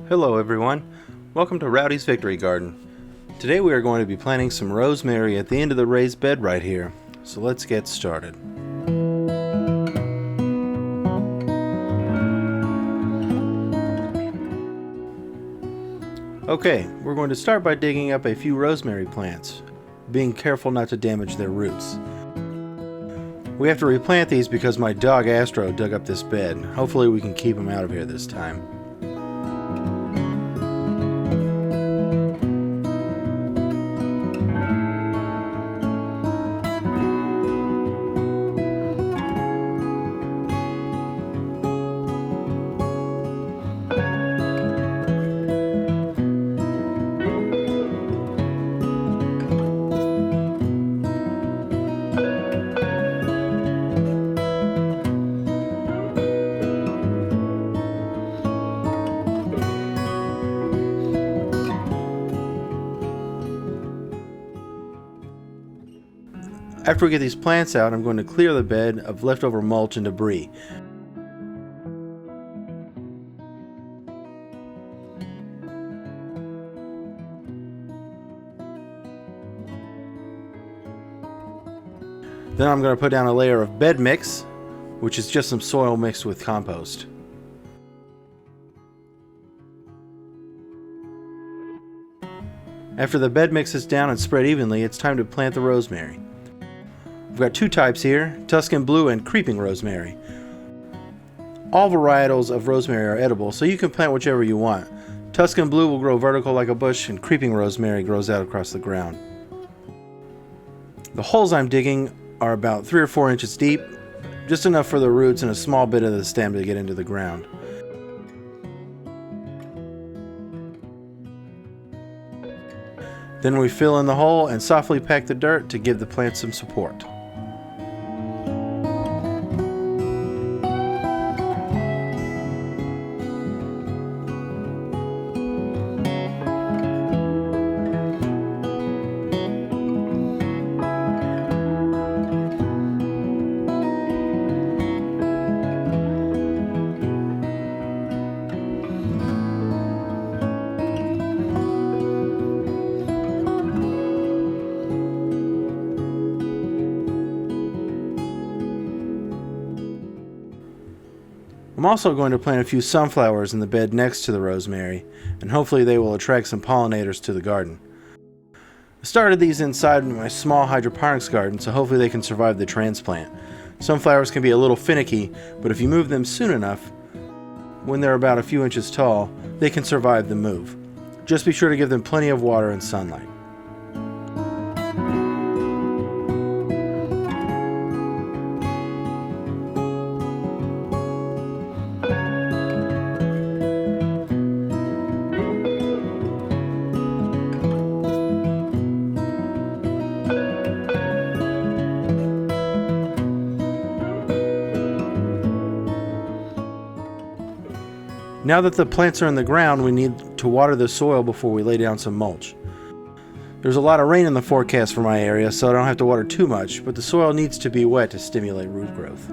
Hello everyone, welcome to Rowdy's Victory Garden. Today we are going to be planting some rosemary at the end of the raised bed right here, so let's get started. Okay, we're going to start by digging up a few rosemary plants, being careful not to damage their roots. We have to replant these because my dog Astro dug up this bed. Hopefully we can keep him out of here this time. After we get these plants out, I'm going to clear the bed of leftover mulch and debris. Then I'm going to put down a layer of bed mix, which is just some soil mixed with compost. After the bed mix is down and spread evenly, it's time to plant the rosemary. We've got two types here, Tuscan blue and creeping rosemary. All varietals of rosemary are edible, so you can plant whichever you want. Tuscan blue will grow vertical like a bush, and creeping rosemary grows out across the ground. The holes I'm digging are about 3 or 4 inches deep, just enough for the roots and a small bit of the stem to get into the ground. Then we fill in the hole and softly pack the dirt to give the plant some support. I'm also going to plant a few sunflowers in the bed next to the rosemary, and hopefully they will attract some pollinators to the garden. I started these inside my small hydroponics garden, so hopefully they can survive the transplant. Sunflowers can be a little finicky, but if you move them soon enough, when they're about a few inches tall, they can survive the move. Just be sure to give them plenty of water and sunlight. Now that the plants are in the ground, we need to water the soil before we lay down some mulch. There's a lot of rain in the forecast for my area, so I don't have to water too much, but the soil needs to be wet to stimulate root growth.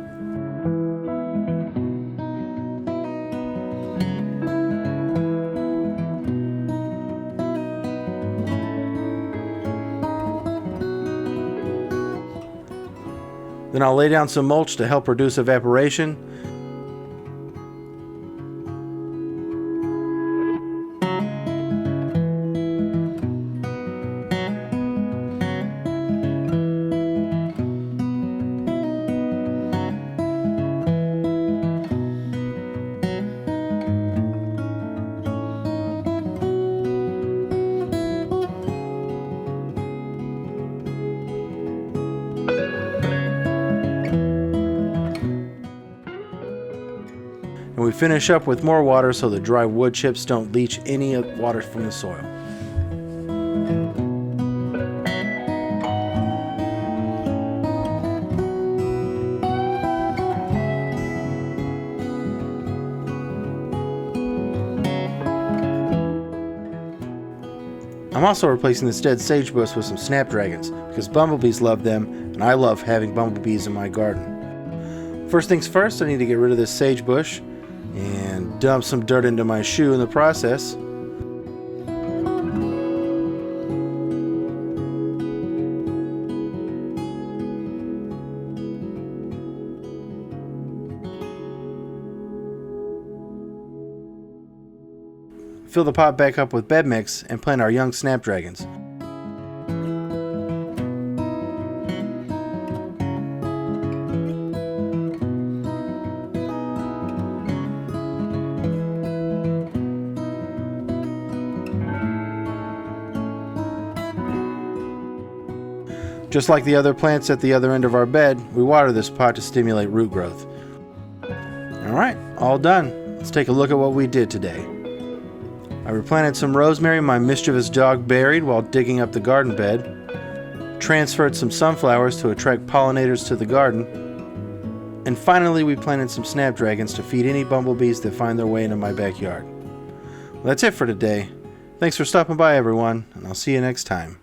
Then I'll lay down some mulch to help reduce evaporation. And we finish up with more water so the dry wood chips don't leach any water from the soil. I'm also replacing this dead sagebush with some snapdragons because bumblebees love them and I love having bumblebees in my garden. First things first, I need to get rid of this sagebush and dump some dirt into my shoe in the process. Fill the pot back up with bed mix and plant our young snapdragons. Just like the other plants at the other end of our bed, we water this pot to stimulate root growth. Alright, all done. Let's take a look at what we did today. I replanted some rosemary my mischievous dog buried while digging up the garden bed, transferred some sunflowers to attract pollinators to the garden, and finally we planted some snapdragons to feed any bumblebees that find their way into my backyard. Well, that's it for today. Thanks for stopping by, everyone, and I'll see you next time.